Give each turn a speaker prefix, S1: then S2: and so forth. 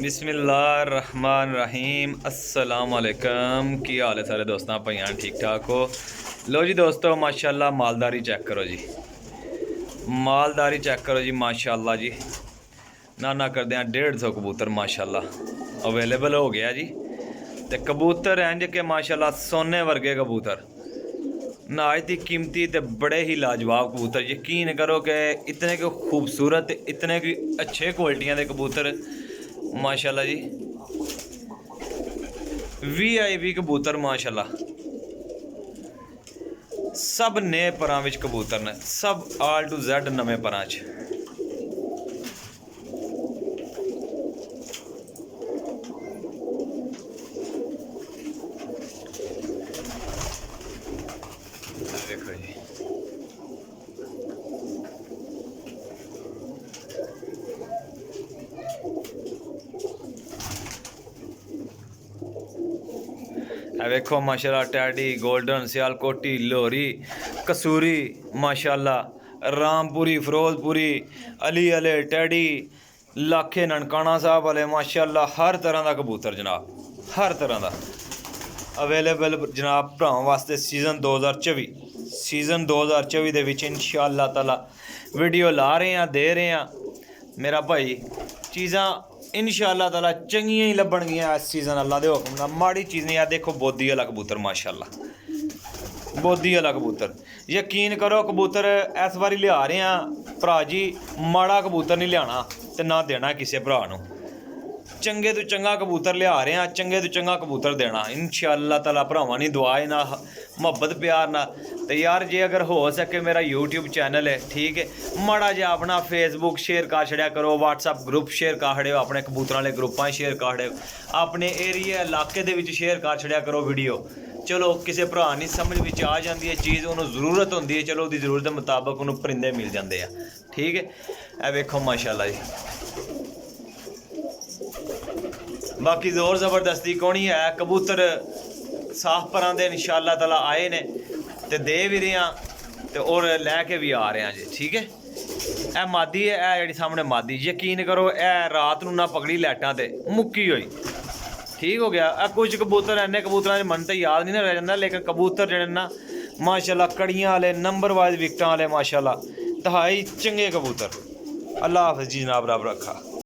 S1: बिस्मिल्लाहिर्रहमानिर्रहीम अस्सलाम वालेकुम। की हाल है सारे दोस्तों भाइयां, ठीक ठाक हो? लो जी दोस्तों, माशाल्लाह मालदारी चेक करो जी, मालदारी चेक करो जी माशाल्लाह जी। ना करदे हैं 150 कबूतर माशाल्लाह अवेलेबल हो गया जी। ते कबूतर हैं जे माशाल्लाह सोने वर्गे कबूतर, नहायत ही कीमती ते बड़े ही लाजवाब कबूतर। यकीन करो कि इतने के खूबसूरत, इतने की अच्छे क्वालिटियां के कबूतर माशाल्लाह जी। VIP कबूतर माशाल्लाह, सब नए परां विच कबूतर ने, सब A to Z नवे परां च। देखो जी वेखो माशाल्लाह, टैडी, गोल्डन, सियालकोटी, लोहरी, कसूरी माशाल्लाह, रामपुरी, फिरोजपुरी, अली वाले टैडी, लाखे ननकाना साहब वाले माशाल्लाह, हर तरह का कबूतर जनाब, हर तरह का अवेलेबल जनाब भरावां वास्ते। सीज़न 2024 दे विच इंशाअल्लाह ताला वीडियो ला रहे हैं, दे रहे हैं मेरा भाई। चीज़ां इंशाअल्लाह ताला चंगियां ही लब्भणगियां इस सीज़न, अल्लाह दे हुक्म नाल। माड़ी चीज़ नहीं है। देखो बोदी वाला कबूतर माशाअल्लाह, बोदी वाला कबूतर, यकीन करो कबूतर इस बारी लिया रहे हैं भरा जी। माड़ा कबूतर नहीं लियाना ते ना देना किसी भरा नूं। चंगे तो चंगा कबूतर लिया रहे हैं, चंगे तो चंगा कबूतर देना इंशाअल्लाह ताला। भरावां नी दुआ ना मुहब्बत प्यार ना। तो यार जे अगर हो सके मेरा YouTube चैनल है, ठीक है, माड़ा जिहा अपना फेसबुक शेयर कर छड़िया करो, WhatsApp ग्रुप शेयर कर छड़ियो, अपने कबूतर वाले ग्रुपां शेयर कर छड़ियो, अपने एरिया इलाके दे विच शेयर कर छड़िया करो वीडियो। चलो किसी भरा नहीं समझ विच आ जाती है चीज़, उन्होंने जरूरत होंदी है, चलो उसकी जरूरत के मुताबिक उन्होंने परिंदे मिल जाते हैं, ठीक है। ए वेखो माशाल्लाह जी, बाकी जोर ज़बरदस्ती कोनी है। कबूतर साफ परां दे इंशाअल्लाह ताला आए ने ते दे भी रहे हैं ते और लैके भी आ रहे हैं जी, ठीक है। ए मादी है, ए जी सामने मादी, यकीन करो ए रात नूं ना पकड़ी लाइटां ते मुक्की होई, ठीक हो गया। कुछ कबूतर इन्ने कबूतर मन तो याद नहीं ना रह जाता, लेकिन कबूतर जड़े ना माशाल्लाह कड़ियां वाले नंबर वाइज विकटां वाले माशाल्लाह, दहाई चंगे कबूतर। अल्लाह हाफिज़ जी जनाब, रब रखा।